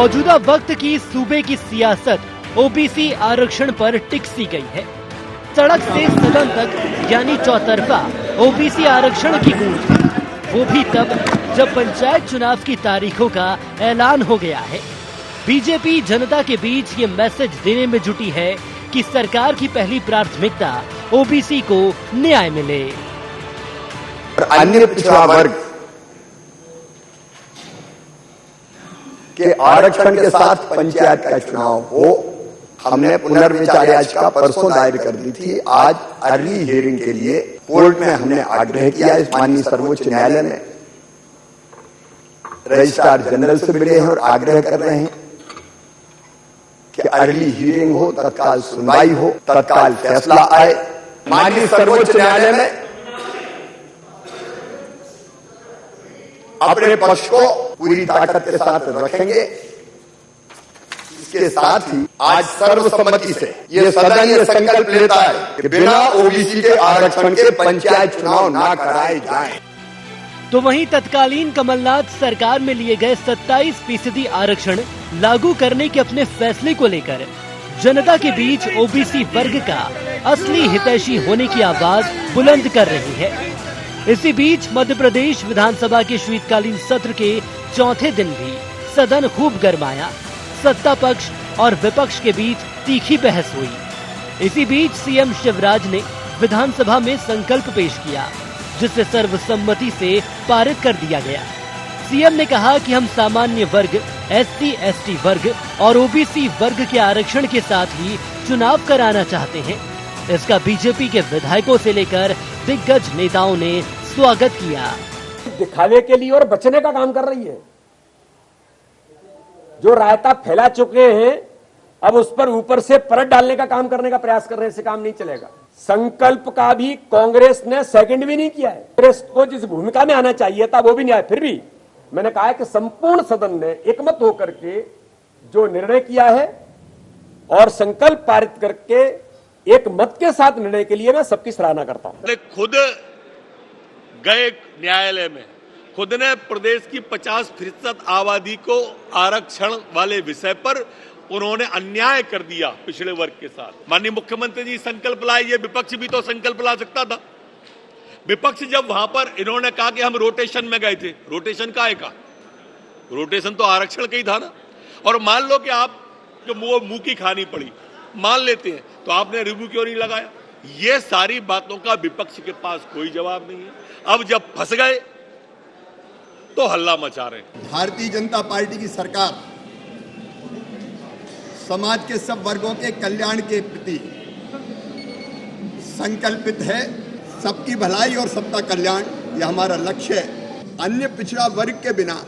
मौजूदा वक्त की सूबे की सियासत ओबीसी आरक्षण पर टिक सी गई है। सड़क से सदन तक यानी चौतरफा ओबीसी आरक्षण की गूंज है। वो भी तब जब पंचायत चुनाव की तारीखों का ऐलान हो गया है। बीजेपी जनता के बीच ये मैसेज देने में जुटी है कि सरकार की पहली प्राथमिकता ओबीसी को न्याय मिले। अन्य पिछड़ा वर्ग के आरक्षण के साथ पंचायत का चुनाव हो, हमने पुनर्विचार याचिका परसों दायर कर दी थी। आज अर्ली हियरिंग के लिए कोर्ट में हमने आग्रह किया। इस माननीय सर्वोच्च न्यायालय में रजिस्ट्रार जनरल से मिले हैं और आग्रह कर रहे हैं कि अर्ली हियरिंग हो, तत्काल सुनवाई हो, तत्काल फैसला आए। माननीय सर्वोच्च न्यायालय में अपने पक्ष को पूरी ताकत के साथ रखेंगे। इसके साथ ही आज सर्वसम्मति से ये सदन ये संकल्प लेता है कि बिना ओबीसी के आरक्षण के पंचायत चुनाव ना कराए जाएं। तो वहीं तत्कालीन कमलनाथ सरकार में लिए गए 27% आरक्षण लागू करने के अपने फैसले को लेकर जनता के बीच ओबीसी वर्ग का असली हितैषी होने की आवाज बुलंद कर रही है। इसी बीच मध्य प्रदेश विधानसभा के शीतकालीन सत्र के चौथे दिन भी सदन खूब गरमाया। सत्ता पक्ष और विपक्ष के बीच तीखी बहस हुई। इसी बीच सीएम शिवराज ने विधानसभा में संकल्प पेश किया, जिसे सर्वसम्मति से पारित कर दिया गया। सीएम ने कहा कि हम सामान्य वर्ग, एससी, एसटी वर्ग और ओबीसी वर्ग के आरक्षण के साथ ही चुनाव कराना चाहते हैं। इसका बीजेपी के विधायकों से लेकर दिग्गज नेताओं ने स्वागत किया। दिखावे के लिए और बचने का काम कर रही है। जो रायता फैला चुके हैं, अब उस पर ऊपर से परत डालने का काम करने का प्रयास कर रहे हैं। इससे काम नहीं चलेगा। संकल्प का भी कांग्रेस ने सेकंड भी नहीं किया है। कांग्रेस को जिस भूमिका में आना चाहिए था वो भी नहीं आया। फिर भी मैंने कहा है कि संपूर्ण सदन ने एकमत होकर के जो निर्णय किया है और संकल्प पारित करके एक मत के साथ निर्णय के लिए मैं सबकी सराहना करता हूं। खुद गए न्यायालय में, खुद ने प्रदेश की 50% आबादी को आरक्षण वाले विषय पर उन्होंने अन्याय कर दिया पिछड़े वर्ग के साथ। माननीय मुख्यमंत्री जी संकल्प लाए, ये विपक्ष भी तो संकल्प ला सकता था। विपक्ष जब वहां पर इन्होंने कहा कि हम रोटेशन में गए थे, रोटेशन काहे का? रोटेशन तो आरक्षण का ही था ना। और मान लो कि आप जो मुंह की खानी पड़ी, मान लेते हैं, तो आपने रिव्यू क्यों नहीं लगाया? ये सारी बातों का विपक्ष के पास कोई जवाब नहीं है। अब जब फंस गए तो हल्ला मचा रहे हैं। भारतीय जनता पार्टी की सरकार समाज के सब वर्गों के कल्याण के प्रति संकल्पित है। सबकी भलाई और सबका कल्याण, यह हमारा लक्ष्य है। अन्य पिछड़ा वर्ग के बिना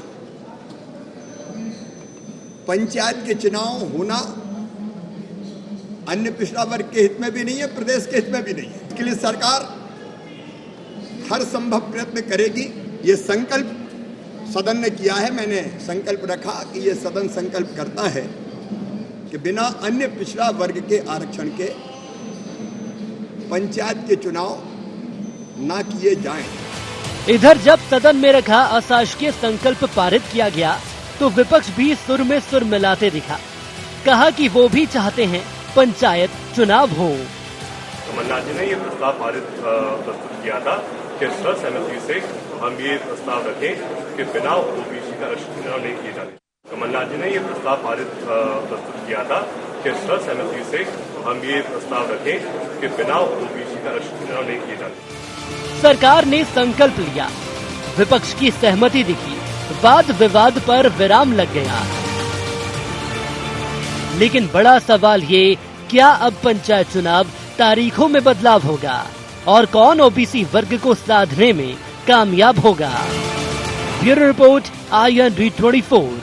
पंचायत के चुनाव होना अन्य पिछड़ा वर्ग के हित में भी नहीं है, प्रदेश के हित में भी नहीं है। इसके लिए सरकार हर संभव प्रयत्न करेगी। ये संकल्प सदन ने किया है। मैंने संकल्प रखा कि ये सदन संकल्प करता है कि बिना अन्य पिछड़ा वर्ग के आरक्षण के पंचायत के चुनाव ना किए जाएं। इधर जब सदन में रखा अशासकीय संकल्प पारित किया गया तो विपक्ष भी सुर में सुर मिलाते दिखा। कहा कि वो भी चाहते हैं पंचायत चुनाव हो। कमलनाथ जी ने ये प्रस्ताव प्रस्तुत किया था कि सर्वसम्मति से हम ये प्रस्ताव रखें कि बिना ओबीसी का आरक्षण चुनाव नहीं किए जाते। कमलनाथ जी ने ये प्रस्ताव प्रस्तुत किया था कि सर्वसम्मति से हम ये प्रस्ताव रखें कि बिना ओबीसी का आरक्षण चुनाव नहीं किए जाते। सरकार ने संकल्प लिया, विपक्ष की सहमति दिखी, वाद विवाद पर विराम लग गया। लेकिन बड़ा सवाल ये, क्या अब पंचायत चुनाव तारीखों में बदलाव होगा और कौन ओबीसी वर्ग को साधने में कामयाब होगा? Bureau report, IND24।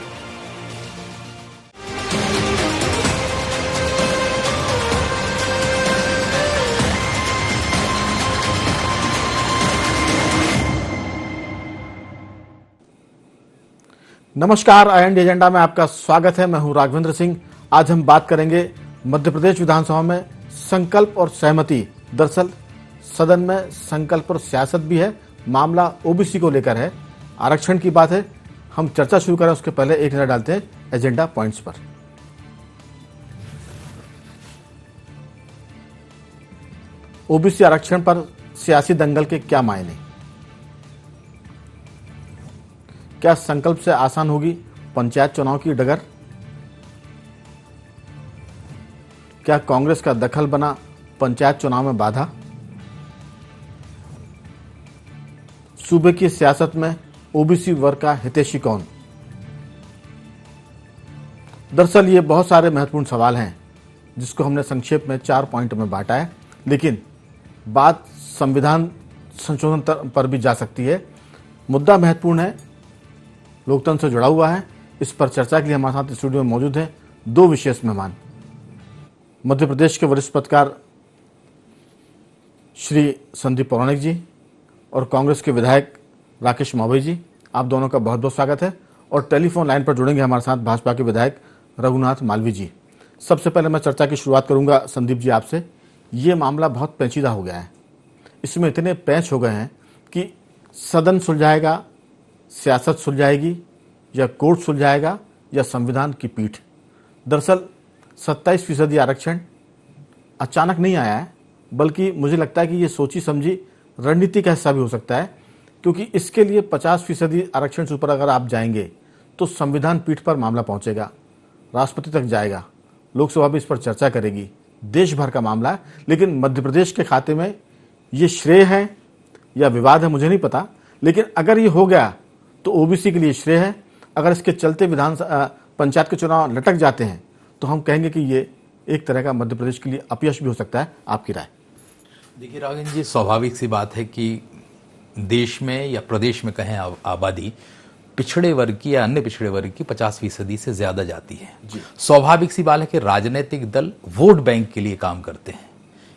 नमस्कार, IND एजेंडा में आपका स्वागत है। मैं हूं राघवेंद्र सिंह। आज हम बात करेंगे मध्य प्रदेश विधानसभा में संकल्प और सहमति। दरअसल सदन में संकल्प और सियासत भी है। मामला ओबीसी को लेकर है, आरक्षण की बात है। हम चर्चा शुरू करें उसके पहले एक नजर डालते हैं एजेंडा पॉइंट्स पर। ओबीसी आरक्षण पर सियासी दंगल के क्या मायने? क्या संकल्प से आसान होगी पंचायत चुनाव की डगर? क्या कांग्रेस का दखल बना पंचायत चुनाव में बाधा? सूबे की सियासत में ओबीसी वर्ग का हितैषी कौन? दरअसल ये बहुत सारे महत्वपूर्ण सवाल हैं जिसको हमने संक्षेप में 4 पॉइंट में बांटा है, लेकिन बात संविधान संशोधन पर भी जा सकती है। मुद्दा महत्वपूर्ण है, लोकतंत्र से जुड़ा हुआ है। इस पर चर्चा के लिए हमारे साथ स्टूडियो में मौजूद हैं 2 विशेष मेहमान। मध्य प्रदेश के वरिष्ठ पत्रकार श्री संदीप पौराणिक जी और कांग्रेस के विधायक राकेश मावई जी, आप दोनों का बहुत बहुत स्वागत है। और टेलीफोन लाइन पर जुड़ेंगे हमारे साथ भाजपा के विधायक रघुनाथ मालवीय जी। सबसे पहले मैं चर्चा की शुरुआत करूंगा संदीप जी आपसे। ये मामला बहुत पेचीदा हो गया है, इसमें इतने पैच हो गए हैं कि सदन सुलझाएगा, सियासत सुलझाएगी, या कोर्ट सुलझाएगा, या संविधान की पीठ। दरअसल 27% आरक्षण अचानक नहीं आया है, बल्कि मुझे लगता है कि ये सोची समझी रणनीति का हिस्सा भी हो सकता है, क्योंकि इसके लिए 50% आरक्षण से ऊपर अगर आप जाएंगे तो संविधान पीठ पर मामला पहुंचेगा, राष्ट्रपति तक जाएगा, लोकसभा भी इस पर चर्चा करेगी, देश भर का मामला है। लेकिन मध्य प्रदेश के खाते में ये श्रेय है या विवाद है मुझे नहीं पता, लेकिन अगर ये हो गया तो ओबीसी के लिए श्रेय है। अगर इसके चलते पंचायत के चुनाव लटक जाते हैं तो हम कहेंगे कि ये एक तरह का मध्य प्रदेश के लिए अपयश भी हो सकता है। आपकी राय? देखिए राघवेंद्र जी, स्वाभाविक सी बात है कि देश में या प्रदेश में कहें आबादी पिछड़े वर्ग की या अन्य पिछड़े वर्ग की 50% से ज्यादा जाती है। स्वाभाविक सी बात है कि राजनीतिक दल वोट बैंक के लिए काम करते हैं।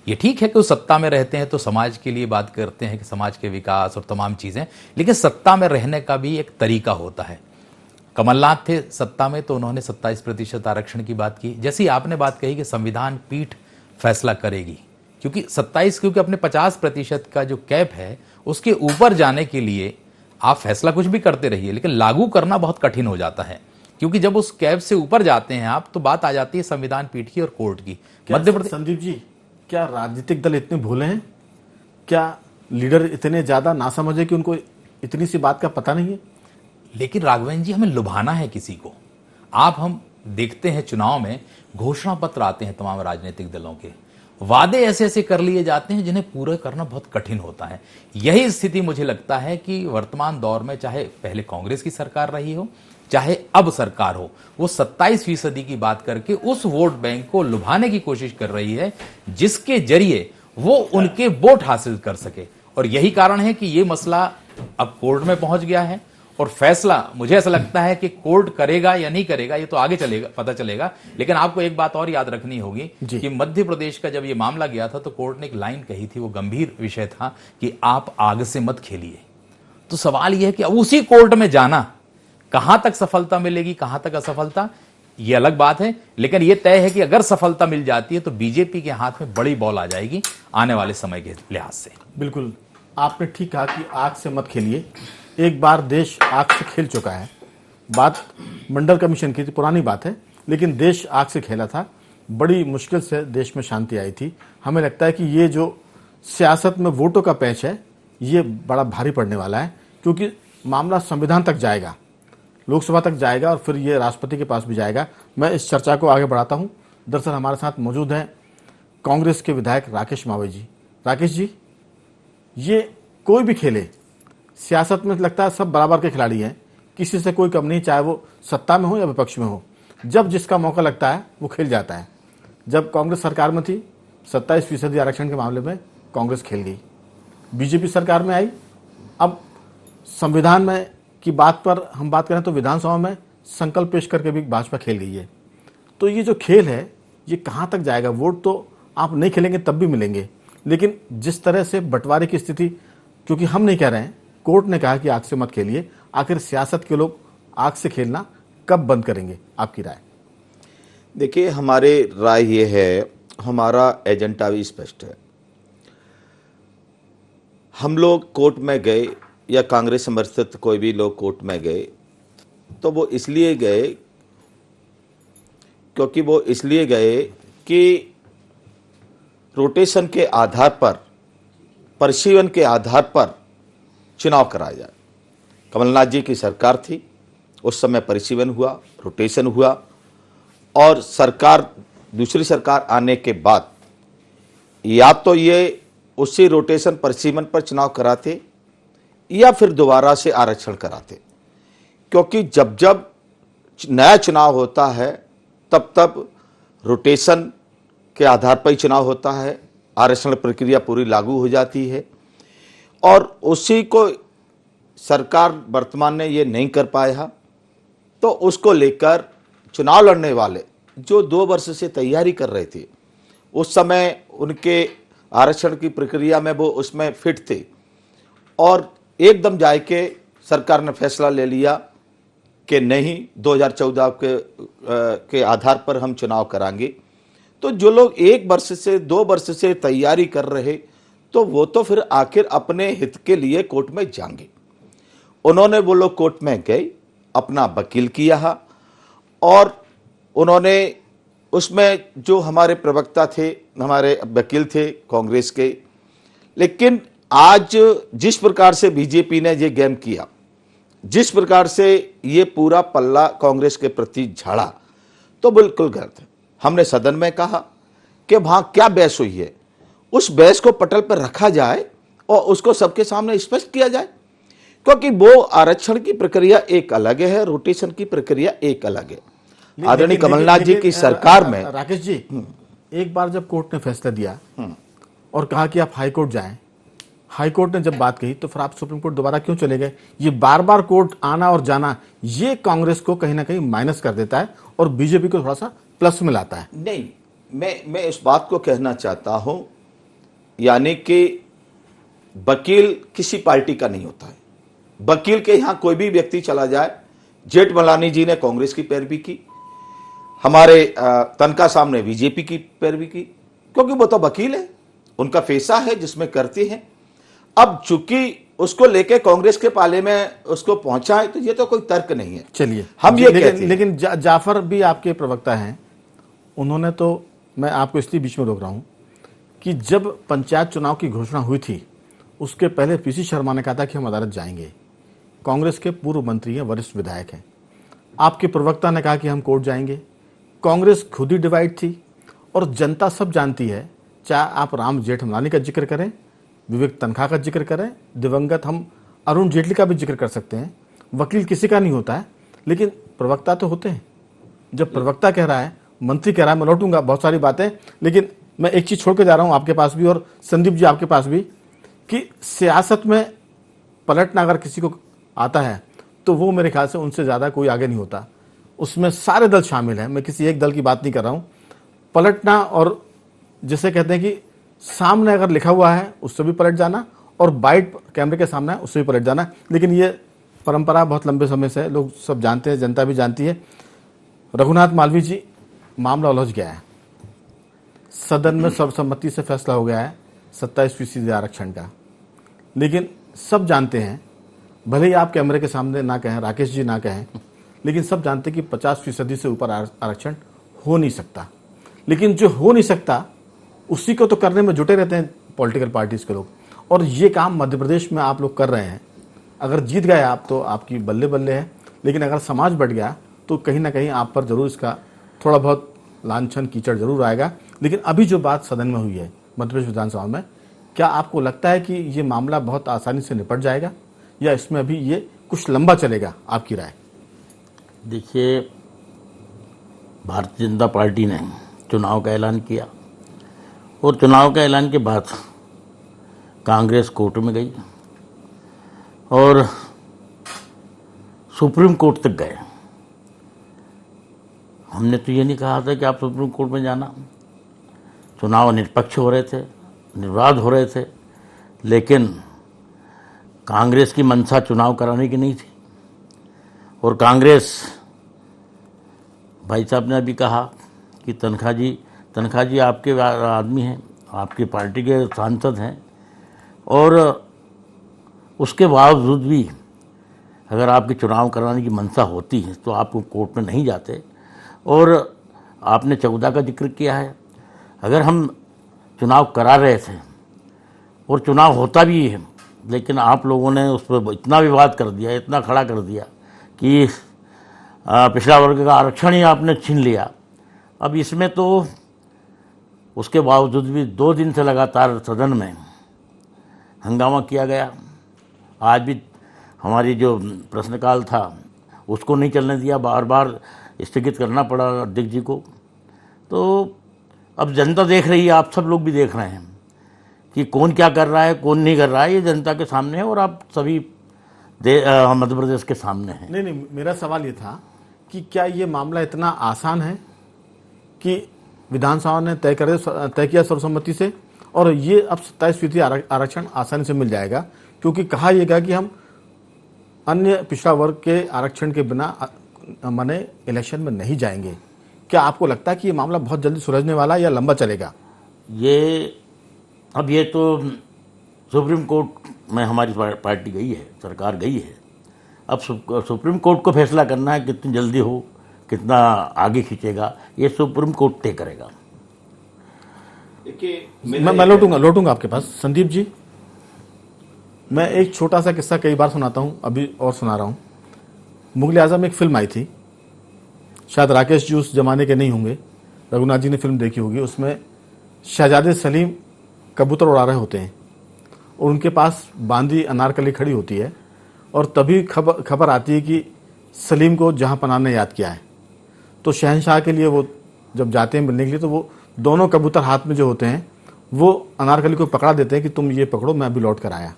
ये ठीक है कि वो सत्ता में रहते हैं तो समाज के लिए बात करते हैं कि समाज के विकास और तमाम चीजें, लेकिन सत्ता में रहने का भी एक तरीका होता है। कमलनाथ थे सत्ता में तो उन्होंने 27% आरक्षण की बात की। जैसी आपने बात कही कि संविधान पीठ फैसला करेगी, क्योंकि 27 क्योंकि अपने 50% का जो कैप है उसके ऊपर जाने के लिए आप फैसला कुछ भी करते रहिए, लेकिन लागू करना बहुत कठिन हो जाता है, क्योंकि जब उस कैप से ऊपर जाते हैं आप तो बात आ जाती है संविधान पीठ की और कोर्ट की। मध्य प्रदेश संदीप जी, क्या राजनीतिक दल इतने भोले हैं? क्या लीडर इतने ज्यादा ना समझे कि उनको इतनी सी बात का पता नहीं है? लेकिन राघवेंद्र जी, हमें लुभाना है किसी को। हम देखते हैं चुनाव में घोषणा पत्र आते हैं तमाम राजनीतिक दलों के, वादे ऐसे ऐसे कर लिए जाते हैं जिन्हें पूरा करना बहुत कठिन होता है। यही स्थिति मुझे लगता है कि वर्तमान दौर में, चाहे पहले कांग्रेस की सरकार रही हो चाहे अब सरकार हो, वो 27% की बात करके उस वोट बैंक को लुभाने की कोशिश कर रही है जिसके जरिए वो उनके वोट हासिल कर सके। और यही कारण है कि ये मसला अब कोर्ट में पहुंच गया है और फैसला मुझे ऐसा लगता है कि कोर्ट करेगा या नहीं करेगा ये तो आगे चलेगा, पता चलेगा। लेकिन आपको एक बात और याद रखनी होगी कि मध्य प्रदेश का जब ये मामला गया था तो कोर्ट ने एक लाइन कही थी, वो गंभीर विषय था कि आप आग से मत खेलिए। तो सवाल यह है कि अब उसी कोर्ट में जाना, कहां तक सफलता मिलेगी कहां तक असफलता ये अलग बात है, लेकिन यह तय है कि अगर सफलता मिल जाती है तो बीजेपी के हाथ में बड़ी बॉल आ जाएगी आने वाले समय के लिहाज से। बिल्कुल, आपने ठीक कहा कि आग से मत खेलिए। एक बार देश आग से खेल चुका है, बात मंडल कमीशन की थी, पुरानी बात है, लेकिन देश आग से खेला था, बड़ी मुश्किल से देश में शांति आई थी। हमें लगता है कि ये जो सियासत में वोटों का पैच है ये बड़ा भारी पड़ने वाला है, क्योंकि मामला संविधान तक जाएगा, लोकसभा तक जाएगा और फिर ये राष्ट्रपति के पास भी जाएगा। मैं इस चर्चा को आगे बढ़ाता हूं। दरअसल हमारे साथ मौजूद हैं कांग्रेस के विधायक राकेश मावई जी। राकेश जी, ये कोई भी खेले, सियासत में लगता है सब बराबर के खिलाड़ी हैं, किसी से कोई कम नहीं, चाहे वो सत्ता में हो या विपक्ष में हो। जब जिसका मौका लगता है वो खेल जाता है। जब कांग्रेस सरकार में थी 27% आरक्षण के मामले में कांग्रेस खेल गई, बीजेपी सरकार में आई, अब संविधान में की बात पर हम बात करें तो विधानसभा में संकल्प पेश करके भी भाजपा खेल गई है। तो ये जो खेल है ये कहाँ तक जाएगा? वोट तो आप नहीं खेलेंगे तब भी मिलेंगे, लेकिन जिस तरह से बंटवारे की स्थिति, क्योंकि हम नहीं कह रहे हैं, कोर्ट ने कहा कि आग से मत खेलिए, आखिर सियासत के लोग आग से खेलना कब बंद करेंगे? आपकी राय? देखिए, हमारे राय ये है, हमारा एजेंडा भी स्पष्ट है। हम लोग कोर्ट में गए या कांग्रेस समर्थित कोई भी लोग कोर्ट में गए तो वो इसलिए गए क्योंकि वो इसलिए गए कि रोटेशन के आधार पर, परिसीमन के आधार पर चुनाव कराया जाए। कमलनाथ जी की सरकार थी, उस समय परिसीमन हुआ, रोटेशन हुआ, और सरकार, दूसरी सरकार आने के बाद या तो ये उसी रोटेशन परिसीमन पर चुनाव कराते या फिर दोबारा से आरक्षण कराते, क्योंकि जब जब नया चुनाव होता है तब तब रोटेशन के आधार पर ही चुनाव होता है, आरक्षण प्रक्रिया पूरी लागू हो जाती है, और उसी को सरकार वर्तमान ने ये नहीं कर पाया। तो उसको लेकर चुनाव लड़ने वाले जो 2 वर्ष से तैयारी कर रहे थे, उस समय उनके आरक्षण की प्रक्रिया में वो उसमें फिट थे, और एकदम जाके सरकार ने फैसला ले लिया कि नहीं, 2014 के आधार पर हम चुनाव कराएंगे। तो जो लोग 1 वर्ष से 2 वर्ष से तैयारी कर रहे, तो वो तो फिर आखिर अपने हित के लिए कोर्ट में जाएंगे। उन्होंने, वो लोग कोर्ट में गए, अपना वकील किया, और उन्होंने उसमें जो हमारे प्रवक्ता थे, हमारे वकील थे कांग्रेस के, लेकिन आज जिस प्रकार से बीजेपी ने ये गेम किया, जिस प्रकार से ये पूरा पल्ला कांग्रेस के प्रति झाड़ा, तो बिल्कुल गलत है। हमने सदन में कहा कि वहां क्या बहस हुई है, उस बहस को पटल पर रखा जाए और उसको सबके सामने स्पष्ट किया जाए, क्योंकि वो आरक्षण की प्रक्रिया एक अलग है, रोटेशन की प्रक्रिया एक अलग है। आदरणीय कमलनाथ जी की सरकार में, राकेश जी, एक बार जब कोर्ट ने फैसला दिया और कहा कि आप हाई कोर्ट जाएं, हाई कोर्ट ने जब बात कही, तो फिर आप सुप्रीम कोर्ट दोबारा क्यों चले गए? ये बार बार कोर्ट आना और जाना, ये कांग्रेस को कहीं ना कहीं माइनस कर देता है और बीजेपी को थोड़ा सा प्लस में लाता है। नहीं, मैं इस बात को कहना चाहता हूं, यानी कि वकील किसी पार्टी का नहीं होता है। वकील के यहां कोई भी व्यक्ति चला जाए, जेठमलानी जी ने कांग्रेस की पैरवी की, हमारे तनखा साहब ने बीजेपी की पैरवी की, क्योंकि वो तो वकील है, उनका पेशा है जिसमें करते हैं। अब चूंकि उसको लेके कांग्रेस के पाले में उसको पहुंचा है, तो ये तो कोई तर्क नहीं है। चलिए, हम ये कहते हैं। लेकिन जाफर भी आपके प्रवक्ता हैं, उन्होंने तो, मैं आपको इसलिए बीच में रोक रहा हूं कि जब पंचायत चुनाव की घोषणा हुई थी, उसके पहले पीसी शर्मा ने कहा था कि हम अदालत जाएंगे। कांग्रेस के पूर्व मंत्री हैं, वरिष्ठ विधायक हैं। आपके प्रवक्ता ने कहा कि हम कोर्ट जाएंगे। कांग्रेस खुद ही डिवाइड थी, और जनता सब जानती है, चाहे आप राम जेठमलानी का जिक्र करें, विवेक तनखा का जिक्र करें, दिवंगत हम अरुण जेटली का भी जिक्र कर सकते हैं, वकील किसी का नहीं होता है, लेकिन प्रवक्ता तो होते हैं। जब प्रवक्ता कह रहा है, मंत्री कह रहा है, मैं लौटूंगा बहुत सारी बातें, लेकिन मैं एक चीज छोड़ के जा रहा हूं आपके पास भी और संदीप जी आपके पास भी, कि सियासत में पलटना अगर किसी को आता है, तो वो मेरे ख्याल से उनसे ज्यादा कोई आगे नहीं होता। उसमें सारे दल शामिल हैं, मैं किसी एक दल की बात नहीं कर रहा हूं। पलटना, और जिसे कहते हैं कि सामने अगर लिखा हुआ है उससे भी पलट जाना, और बाइट कैमरे के सामने है उससे भी पलट जाना। लेकिन ये परंपरा बहुत लंबे समय से लोग सब जानते हैं, जनता भी जानती है। रघुनाथ मालवीय जी, मामला उलझ गया है, सदन में सर्वसम्मति से फैसला हो गया है 27% आरक्षण का, लेकिन सब जानते हैं, भले ही आप कैमरे के सामने ना कहें, राकेश जी ना कहें, लेकिन सब जानते हैं कि 50% से ऊपर आरक्षण हो नहीं सकता। लेकिन जो हो नहीं सकता उसी को तो करने में जुटे रहते हैं पॉलिटिकल पार्टीज के लोग, और ये काम मध्य प्रदेश में आप लोग कर रहे हैं। अगर जीत गए आप तो आपकी बल्ले बल्ले है, लेकिन अगर समाज बढ़ गया तो कहीं ना कहीं आप पर जरूर इसका थोड़ा बहुत लांछन कीचड़ जरूर आएगा। लेकिन अभी जो बात सदन में हुई है मध्य प्रदेश विधानसभा में, क्या आपको लगता है कि ये मामला बहुत आसानी से निपट जाएगा, या इसमें अभी ये कुछ लंबा चलेगा? आपकी राय। देखिए, भारतीय जनता पार्टी ने चुनाव का ऐलान किया, और चुनाव का ऐलान के बाद कांग्रेस कोर्ट में गई और सुप्रीम कोर्ट तक गए। हमने तो ये नहीं कहा था कि आप सुप्रीम कोर्ट में जाना। चुनाव निष्पक्ष हो रहे थे, निर्बाध हो रहे थे, लेकिन कांग्रेस की मंशा चुनाव कराने की नहीं थी। और कांग्रेस, भाई साहब ने अभी कहा कि तनखा जी आपके आदमी हैं, आपकी पार्टी के सांसद हैं, और उसके बावजूद भी अगर आपकी चुनाव कराने की मंशा होती है तो आप कोर्ट में नहीं जाते। और आपने 14 का जिक्र किया है, अगर हम चुनाव करा रहे थे और चुनाव होता भी है, लेकिन आप लोगों ने उस पर इतना विवाद कर दिया, इतना खड़ा कर दिया कि पिछड़ा वर्ग का आरक्षण ही आपने छीन लिया। अब इसमें तो उसके बावजूद भी 2 दिन से लगातार सदन में हंगामा किया गया। आज भी हमारी जो प्रश्नकाल था उसको नहीं चलने दिया, बार बार स्थगित करना पड़ा अध्यक्ष जी को। तो अब जनता देख रही है, आप सब लोग भी देख रहे हैं कि कौन क्या कर रहा है, कौन नहीं कर रहा है। ये जनता के सामने है और आप सभी मध्य प्रदेश के सामने हैं। नहीं, मेरा सवाल ये था कि क्या ये मामला इतना आसान है कि विधानसभा ने तय किया सर्वसम्मति से और ये अब 27% आरक्षण आसानी से मिल जाएगा? क्योंकि कहा यह गया कि हम अन्य पिछड़ा वर्ग के आरक्षण के बिना माने इलेक्शन में नहीं जाएंगे। क्या आपको लगता है कि ये मामला बहुत जल्दी सुलझने वाला है या लंबा चलेगा? ये तो सुप्रीम कोर्ट में हमारी पार्टी गई है, सरकार गई है। अब सुप्रीम कोर्ट को फैसला करना है कितनी जल्दी हो, कितना आगे खींचेगा, ये सुप्रीम कोर्ट तय करेगा। मैं लौटूंगा आपके पास। संदीप जी, मैं एक छोटा सा किस्सा कई बार सुनाता हूं, अभी और सुना रहा हूं। मुगल आजम एक फिल्म आई थी, शायद राकेश जी उस जमाने के नहीं होंगे, रघुनाथ जी ने फिल्म देखी होगी। उसमें शहजादे सलीम कबूतर उड़ा रहे होते हैं और उनके पास बांदी अनारकली खड़ी होती है और तभी खबर आती है कि सलीम को जहां पनाह ने याद किया है। तो शहंशाह के लिए वो जब जाते हैं मिलने के लिए, तो वो दोनों कबूतर हाथ में जो होते हैं वो अनारकली को पकड़ा देते हैं कि तुम ये पकड़ो, मैं अभी लौट कर आया।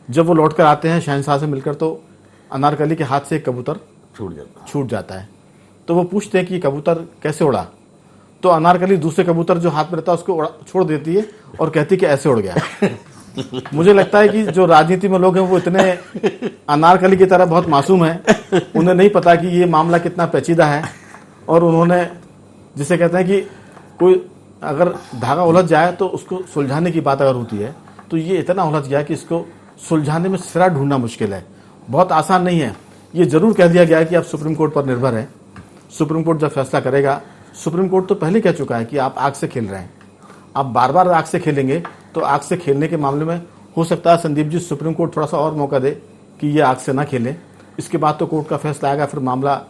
जब वो लौट कर आते हैं शहंशाह से मिलकर, तो अनारकली के हाथ से एक कबूतर छूट जाता है। तो वो पूछते हैं कि कबूतर कैसे उड़ा? तो अनारकली दूसरे कबूतर जो हाथ में रहता है उसको छोड़ देती है और कहती है कि ऐसे उड़ गया। मुझे लगता है कि जो राजनीति में लोग हैं वो इतने अनारकली की तरह बहुत मासूम है, उन्हें नहीं पता कि ये मामला कितना पेचीदा है। और उन्होंने, जिसे कहते हैं कि कोई अगर धागा उलझ जाए तो उसको सुलझाने की बात अगर होती है, तो ये इतना उलझ गया कि इसको सुलझाने में सिरा ढूंढना मुश्किल है, बहुत आसान नहीं है। ये जरूर कह दिया गया है कि आप सुप्रीम कोर्ट पर निर्भर है। सुप्रीम कोर्ट जब फैसला करेगा, सुप्रीम कोर्ट तो पहले कह चुका है कि आप आग से खेल रहे हैं, आप बार बार आग से खेलेंगे तो आग से खेलने के मामले में हो सकता है संदीप जी सुप्रीम कोर्ट थोड़ा सा और मौका दे कि ये आग से ना खेलें। इसके बाद तो कोर्ट का फैसला आएगा, फिर मामला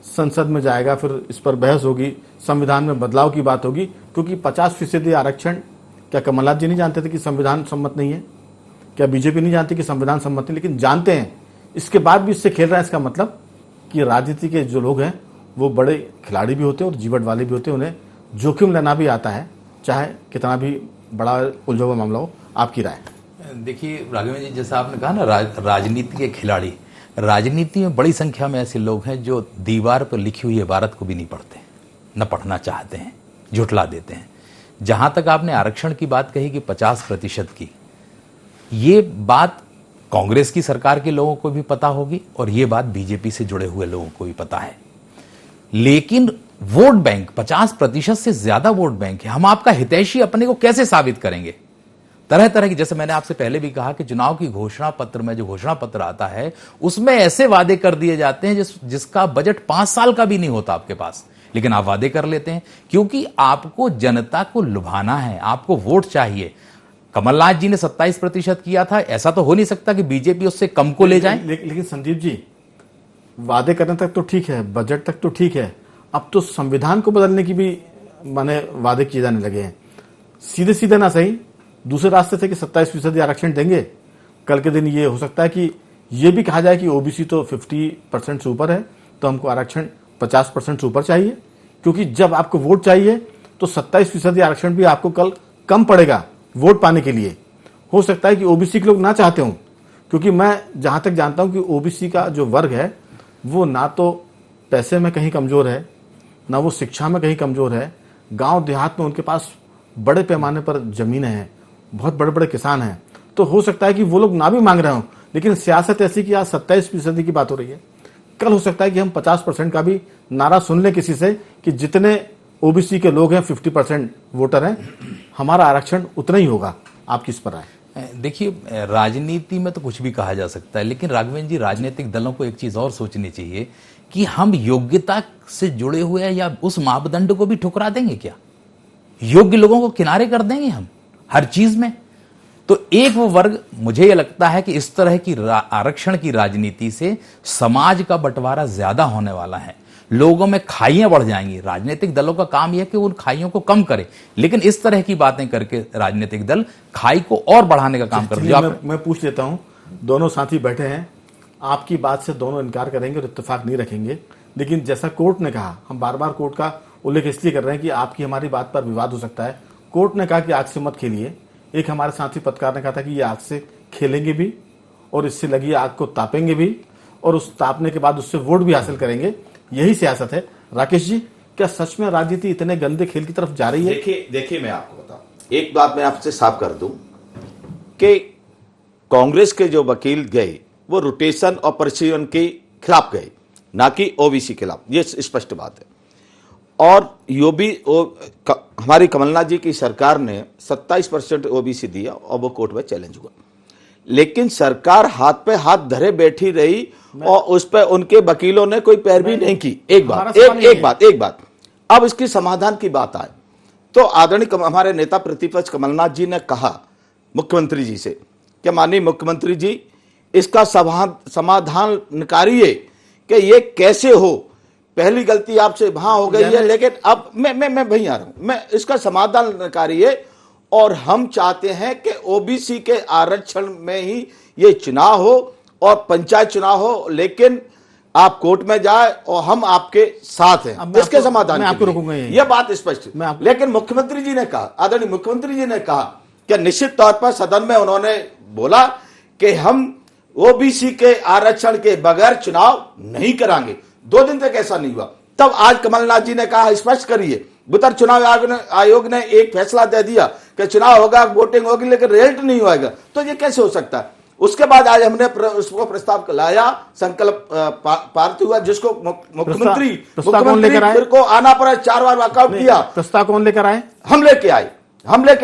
संसद में जाएगा, फिर इस पर बहस होगी, संविधान में बदलाव की बात होगी। क्योंकि 50% आरक्षण क्या कमलनाथ जी नहीं जानते थे कि संविधान सम्मत नहीं है? क्या बीजेपी नहीं जानती कि संविधान सम्मत नहीं? लेकिन जानते हैं, इसके बाद भी इससे खेल रहे हैं। इसका मतलब कि राजनीति के जो लोग हैं वो बड़े खिलाड़ी भी होते हैं और जीवट वाले भी होते हैं, उन्हें जोखिम लेना भी आता है, चाहे कितना भी बड़ा उलझा हुआ मामला हो। आपकी राय? देखिए राघवेंद्र जी, जैसा आपने कहा ना, राजनीति के खिलाड़ी, राजनीति में बड़ी संख्या में ऐसे लोग हैं जो दीवार पर लिखी हुई इबारत को भी नहीं पढ़ते, न पढ़ना चाहते हैं, झुठला देते हैं। जहां तक आपने आरक्षण की बात कही कि 50% की, ये बात कांग्रेस की सरकार के लोगों को भी पता होगी और ये बात बीजेपी से जुड़े हुए लोगों को भी पता है। लेकिन वोट बैंक 50% से ज्यादा वोट बैंक है। हम आपका हितैषी अपने को कैसे साबित करेंगे? तरह तरह की, जैसे मैंने आपसे पहले भी कहा कि चुनाव की घोषणा पत्र में जो घोषणा पत्र आता है उसमें ऐसे वादे कर दिए जाते हैं जिसका बजट 5 साल का भी नहीं होता आपके पास, लेकिन आप वादे कर लेते हैं क्योंकि आपको जनता को लुभाना है, आपको वोट चाहिए। कमलनाथ जी ने 27% किया था, ऐसा तो हो नहीं सकता कि बीजेपी उससे कम को ले जाए। लेकिन संदीप जी, वादे करने तक तो ठीक है, बजट तक तो ठीक है, अब तो संविधान को बदलने की भी माने वादे किए जाने लगे हैं। सीधे सीधे ना सही, दूसरे रास्ते से कि 27% आरक्षण देंगे। कल के दिन ये हो सकता है कि ये भी कहा जाए कि ओबीसी तो 50% से ऊपर है, तो हमको आरक्षण 50% से ऊपर चाहिए। क्योंकि जब आपको वोट चाहिए तो 27% आरक्षण भी आपको कल कम पड़ेगा वोट पाने के लिए। हो सकता है कि ओबीसी के लोग ना चाहते हों, क्योंकि मैं जहां तक जानता हूं कि ओबीसी का जो वर्ग है वो ना तो पैसे में कहीं कमजोर है, ना वो शिक्षा में कहीं कमजोर है। गांव देहात में उनके पास बड़े पैमाने पर जमीनें हैं, बहुत बड़े बड़े किसान हैं। तो हो सकता है कि वो लोग ना भी मांग रहे हों, लेकिन सियासत ऐसी कि आज 27% की बात हो रही है, कल हो सकता है कि हम 50% का भी नारा सुन लें किसी से कि जितने ओबीसी के लोग हैं 50% वोटर हैं, हमारा आरक्षण उतना ही होगा। आप किस पर आए? देखिए, राजनीति में तो कुछ भी कहा जा सकता है, लेकिन राघवेंद्र जी, राजनीतिक दलों को एक चीज और सोचनी चाहिए कि हम योग्यता से जुड़े हुए हैं या उस मापदंड को भी ठुकरा देंगे क्या? योग्य लोगों को किनारे कर देंगे हम हर चीज में? तो एक वो वर्ग, मुझे ये लगता है कि इस तरह की आरक्षण की राजनीति से समाज का बंटवारा ज्यादा होने वाला है, लोगों में खाइयां बढ़ जाएंगी। राजनीतिक दलों का काम यह है कि उन खाइयों को कम करे, लेकिन इस तरह की बातें करके राजनीतिक दल खाई को और बढ़ाने का काम कर रहे हैं। मैं पूछ लेता हूं, दोनों साथी बैठे हैं, आपकी बात से दोनों इनकार करेंगे और इत्तेफाक नहीं रखेंगे, लेकिन जैसा कोर्ट ने कहा, हम बार बार कोर्ट का उल्लेख इसलिए कर रहे हैं कि आपकी हमारी बात पर विवाद हो सकता है। कोर्ट ने कहा कि आग से मत खेलिए। एक हमारे साथी पत्रकार ने कहा था कि ये आग से खेलेंगे भी और इससे लगी आग को तापेंगे भी और उस तापने के बाद उससे वोट भी हासिल करेंगे। यही सियासत है। राकेश जी, क्या सच में राजनीति इतने गंदे खेल की तरफ जा रही है? देखिए मैं आपको बताऊं, एक बात मैं आपसे साफ कर दूं कि कांग्रेस के जो वकील गए वो रोटेशन और परिशीलन के खिलाफ गए, ना कि ओबीसी के खिलाफ, ये स्पष्ट बात है। और हमारी कमलनाथ जी की सरकार ने 27% ओबीसी दिया और वो कोर्ट में चैलेंज हुआ, लेकिन सरकार हाथ पे हाथ धरे बैठी रही और उस पर उनके वकीलों ने कोई पैरवी नहीं की। एक बात अब इसकी समाधान की बात आए तो आदरणीय हमारे नेता प्रतिपक्ष कमलनाथ जी ने कहा मुख्यमंत्री जी से कि माननीय मुख्यमंत्री जी, इसका समाधान निकालिए कि ये कैसे हो। पहली गलती आपसे वहां हो गई है, लेकिन अब मैं वहीं आ रहा हूं, मैं इसका समाधान निकालिए। और हम चाहते हैं कि ओबीसी के आरक्षण में ही ये चुनाव हो और पंचायत चुनाव हो, लेकिन आप कोर्ट में जाए और हम आपके साथ हैं इसके समाधान आपको रोकूंगा, यह बात स्पष्ट। लेकिन मुख्यमंत्री जी ने कहा, आदरणीय मुख्यमंत्री जी ने कहा कि निश्चित तौर पर सदन में उन्होंने बोला कि हम ओबीसी के आरक्षण के बगैर चुनाव नहीं करांगे। 2 दिन तक ऐसा नहीं हुआ। तब आज कमलनाथ जी ने कहा स्पष्ट करिए। भीतर चुनाव आयोग ने एक फैसला दे दिया कि चुनाव होगा, वोटिंग होगी, लेकिन रिजल्ट नहीं होगा। तो ये कैसे हो सकता है? उसके बाद आज हमने उसको प्रस्ताव लाया, संकल्प पारित हुआ, जिसको मुख्यमंत्री फिर को आना पड़ा, 4 बार वॉकआउट किया। प्रस्ताव कौन लेकर आए? हम लेके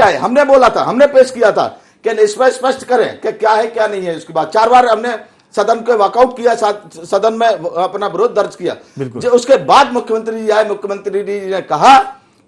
आए। हमने बोला था, हमने पेश किया था कि स्पष्ट करें कि क्या है क्या नहीं है। उसके बाद 4 बार हमने सदन को वॉकआउट किया, सदन में अपना विरोध दर्ज किया। उसके बाद मुख्यमंत्री जी आए, मुख्यमंत्री जी ने कहा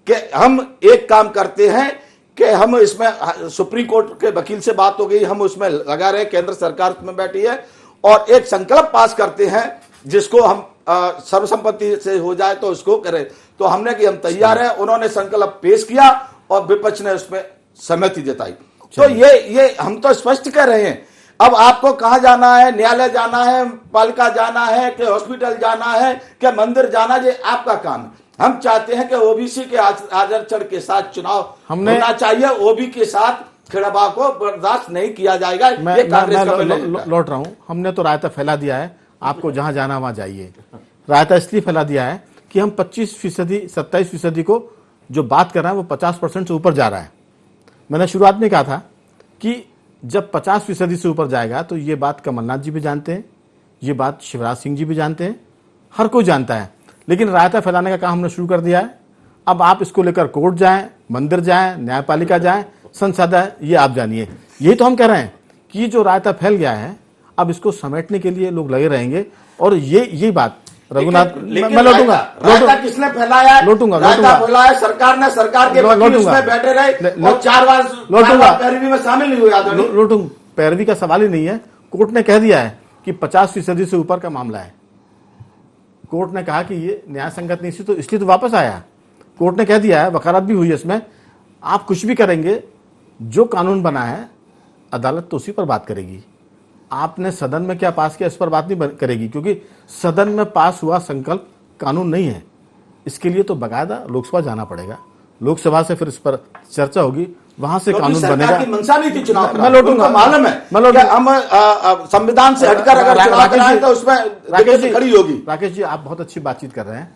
कि हम एक काम करते हैं कि हम इसमें सुप्रीम कोर्ट के वकील से बात हो गई, हम उसमें लगा रहे, केंद्र सरकार उसमें बैठी है और एक संकल्प पास करते हैं जिसको हम सर्वसम्मति से हो जाए तो उसको करें। तो हमने कि हम तैयार हैं। उन्होंने संकल्प पेश किया और विपक्ष ने उसमें सहमति जताई। तो ये हम तो स्पष्ट कर रहे हैं। अब आपको कहां जाना है? न्यायालय जाना है, पालिका जाना है, कि हॉस्पिटल जाना है, कि मंदिर जाना है, ये आपका काम है। हम चाहते हैं कि ओबीसी के आरक्षण के साथ चुनाव होना चाहिए। ओबी के साथ खिड़बा को बर्दाश्त नहीं किया जाएगा। मैं लौट रहा हूं। हमने तो रायता फैला दिया है, आपको जहां जाना वहां जाइए। रायता इसलिए फैला दिया है कि हम 25%, 27% को जो बात कर रहे हैं वो 50% से ऊपर जा रहा है। मैंने शुरुआत में कहा था कि जब 50% से ऊपर जाएगा तो ये बात कमलनाथ जी भी जानते हैं, ये बात शिवराज सिंह जी भी जानते हैं, हर कोई जानता है। लेकिन रायता फैलाने का काम हमने शुरू कर दिया है। अब आप इसको लेकर कोर्ट जाएं, मंदिर जाएं, न्यायपालिका जाएं, संसद है, ये आप जानिए। यही तो हम कह रहे हैं कि जो रायता फैल गया है, अब इसको समेटने के लिए लोग लगे रहेंगे। और ये बात रघुनाथ, मैं लौटूंगा। किसने फैलाया? लौटूंगा सरकार ने, सरकार के वकील उसमें बैठे रहे और 4 बार पैरवी में शामिल नहीं हुआ। लौटूंगा, पैरवी का सवाल ही नहीं है। कोर्ट ने कह दिया है कि 50% से ऊपर का मामला है। कोर्ट ने कहा कि ये न्याय संगत नहीं, तो इसलिए तो वापस आया। कोर्ट ने कह दिया है, वकालत भी हुई है इसमें। आप कुछ भी करेंगे, जो कानून बना है अदालत तो उसी पर बात करेगी। आपने सदन में क्या पास किया इस पर बात नहीं करेगी, क्योंकि सदन में पास हुआ संकल्प कानून नहीं है। इसके लिए तो बाकायदा लोकसभा जाना पड़ेगा। लोकसभा से फिर इस पर चर्चा होगी, वहां से कानून बनेगा। मंशा नहीं थी चुनाव। मैं लौटूंगा, मालूम है हम संविधान से हटकर अगर चुनाव कराएं तो उसमें राकेश खड़ी होगी। राकेश जी, आप बहुत अच्छी बातचीत कर रहे हैं।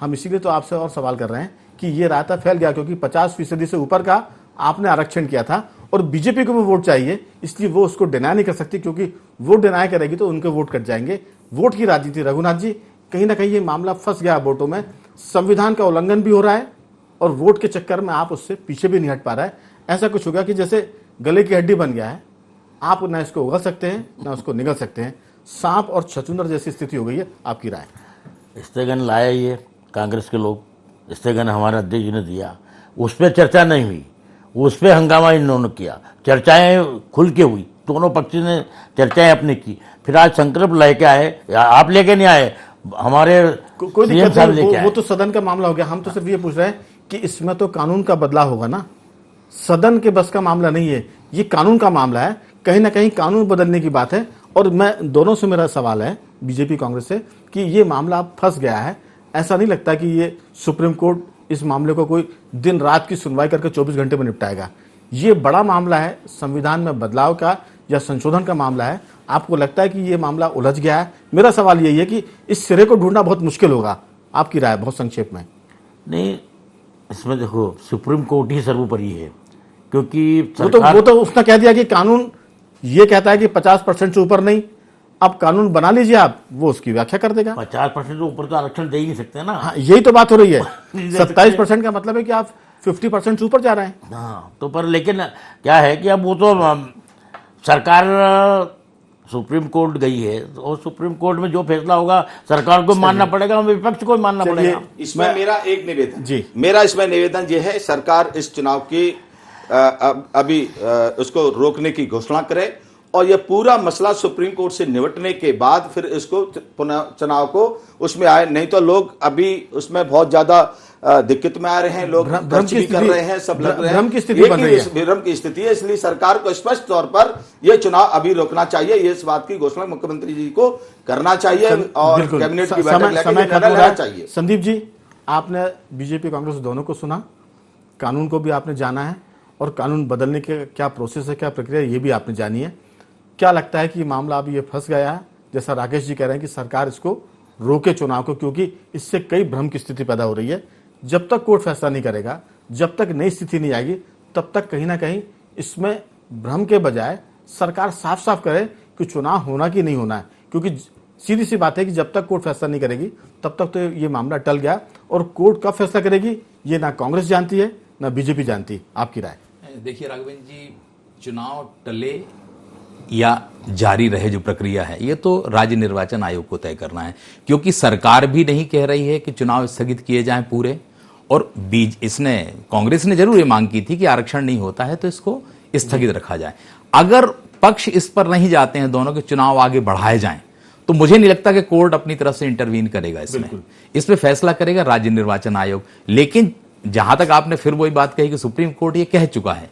हम इसीलिए तो आपसे और सवाल कर रहे हैं कि ये रायता फैल गया क्योंकि 50% से ऊपर का आपने आरक्षण किया था और बीजेपी को भी वोट चाहिए, इसलिए वो उसको डिनाय नहीं कर सकती, क्योंकि वो डिनाय करेगी तो उनके वोट कट जाएंगे। वोट की राजनीति। रघुनाथ जी, कहीं ना कहीं ये मामला फंस गया वोटों में। संविधान का उल्लंघन भी हो रहा है और वोट के चक्कर में आप उससे पीछे भी नहीं हट पा रहा है। ऐसा कुछ होगा कि जैसे गले की हड्डी बन गया है आप ना इसको उगल सकते हैं ना उसको निगल सकते हैं। सांप और छछूंदर जैसी स्थिति हो गई है। आपकी राय? स्थगन लाया ये कांग्रेस के लोग, स्थगन हमारे अध्यक्ष जी ने दिया, उस पर चर्चा नहीं हुई, उस पर हंगामा इन्होंने किया, चर्चाएं खुल के हुई, दोनों पक्ष ने चर्चाएं अपनी की। फिर आज संकल्प लेके आए, आप लेके नहीं आए, हमारे कोई सीएम दिक्कत साहब नहीं, लेके आए। वो तो सदन का मामला हो गया। हम तो सिर्फ ये पूछ रहे हैं कि इसमें तो कानून का बदलाव होगा ना, सदन के बस का मामला नहीं है, ये कानून का मामला है। कहीं ना कहीं कानून बदलने की बात है। और मैं दोनों से मेरा सवाल है, बीजेपी कांग्रेस से, कि ये मामला अब फंस गया है। ऐसा नहीं लगता कि ये सुप्रीम कोर्ट इस मामले को कोई दिन रात की सुनवाई करके 24 घंटे में निपटाएगा। ये बड़ा मामला है, संविधान में बदलाव का या संशोधन का मामला है। आपको लगता है कि ये मामला उलझ गया है? मेरा सवाल यही है कि इस सिरे को ढूंढना बहुत मुश्किल होगा। आपकी राय बहुत संक्षेप में? नहीं, इसमें देखो सुप्रीम कोर्ट ही सर्वोपरि है, क्योंकि वो तो उसने कह दिया कि कानून ये कहता है कि 50% से ऊपर नहीं। अब कानून बना लीजिए आप, वो उसकी व्याख्या कर देगा। 50% से ऊपर तो आरक्षण दे ही नहीं सकते ना। हाँ, यही तो बात हो रही है। 27% का मतलब है कि आप 50% से ऊपर जा रहे हैं। हाँ, तो पर लेकिन क्या है कि अब वो तो सरकार सुप्रीम कोर्ट गई है, और सुप्रीम कोर्ट में जो फैसला होगा सरकार को मानना पड़ेगा, विपक्ष को मानना पड़ेगा। इसमें मेरा एक निवेदन जी, मेरा इसमें निवेदन ये है, सरकार इस चुनाव की अभी उसको रोकने की घोषणा करे, और यह पूरा मसला सुप्रीम कोर्ट से निपटने के बाद फिर इसको पुनः चुनाव को उसमें आए। नहीं तो लोग अभी उसमें बहुत ज्यादा दिक्कत में आ रहे हैं, लोग खर्च भी कर रहे हैं, सब लग रहे हैं, भ्रम की स्थिति बन रही है। भ्रम की स्थिति है। इसलिए सरकार को स्पष्ट तौर पर यह चुनाव अभी रोकना चाहिए। ये इस बात की घोषणा मुख्यमंत्री जी को करना चाहिए और कैबिनेट की बैठक लेकर निर्णय लेना चाहिए। संदीप जी, आपने बीजेपी कांग्रेस दोनों को सुना, कानून को भी आपने जाना है, और कानून बदलने के क्या प्रोसेस है, क्या प्रक्रिया, ये भी आपने जानी है। क्या लगता है कि मामला अभी ये फंस गया है? जैसा राकेश जी कह रहे हैं कि सरकार इसको रोके चुनाव को, क्योंकि इससे कई भ्रम की स्थिति पैदा हो रही है। जब तक कोर्ट फैसला नहीं करेगा, जब तक नई स्थिति नहीं आएगी, तब तक कहीं ना कहीं इसमें भ्रम के बजाय सरकार साफ साफ करे कि चुनाव होना कि नहीं होना है। क्योंकि सीधी सी बात है कि जब तक कोर्ट फैसला नहीं करेगी, तब तक तो ये मामला टल गया। और कोर्ट कब फैसला करेगी, ये ना कांग्रेस जानती है ना बीजेपी जानती। आपकी राय? देखिए राघवेंद्र जी, चुनाव टले या जारी रहे जो प्रक्रिया है, ये तो राज्य निर्वाचन आयोग को तय करना है, क्योंकि सरकार भी नहीं कह रही है कि चुनाव स्थगित किए जाएं पूरे। और इसने कांग्रेस ने जरूर ये मांग की थी कि आरक्षण नहीं होता है तो इसको स्थगित रखा जाए। अगर पक्ष इस पर नहीं जाते हैं दोनों के चुनाव आगे बढ़ाए जाएं, तो मुझे नहीं लगता कि कोर्ट अपनी तरफ से इंटरवीन करेगा इसमें। इस पे फैसला करेगा राज्य निर्वाचन आयोग। लेकिन जहां तक आपने फिर वही बात कही कि सुप्रीम कोर्ट ये कह चुका है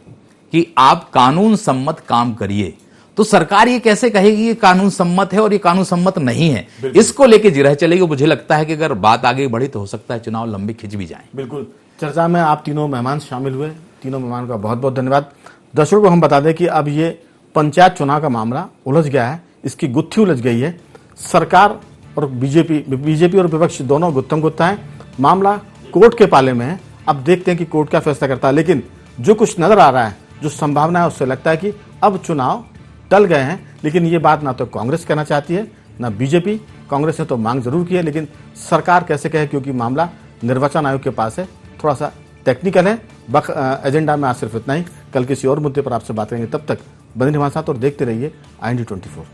कि आप कानून सम्मत काम करिए, तो सरकार ये कैसे कहेगी ये कानून सम्मत है और ये कानून सम्मत नहीं है? इसको लेके जिरह चलेगी। मुझे लगता है कि अगर बात आगे बढ़ी तो हो सकता है चुनाव लंबी खिंच भी जाए। बिल्कुल। चर्चा में आप तीनों मेहमान शामिल हुए, तीनों मेहमान का बहुत बहुत धन्यवाद। दर्शकों को हम बता दें कि अब ये पंचायत चुनाव का मामला उलझ गया है, इसकी गुत्थी उलझ गई है। सरकार और बीजेपी और विपक्ष दोनों गुत्थम गुत्था है। मामला कोर्ट के पाले में है। अब देखते हैं कि कोर्ट क्या फैसला करता है। लेकिन जो कुछ नजर आ रहा है, जो संभावना है, उससे लगता है कि अब चुनाव टल गए हैं। लेकिन ये बात ना तो कांग्रेस कहना चाहती है ना बीजेपी। कांग्रेस ने तो मांग जरूर की है, लेकिन सरकार कैसे कहे, क्योंकि मामला निर्वाचन आयोग के पास है, थोड़ा सा टेक्निकल है। एजेंडा में आज सिर्फ इतना ही। कल किसी और मुद्दे पर आपसे बात करेंगे। तब तक बने रहिए हमारे साथ और देखते रहिए IND 24।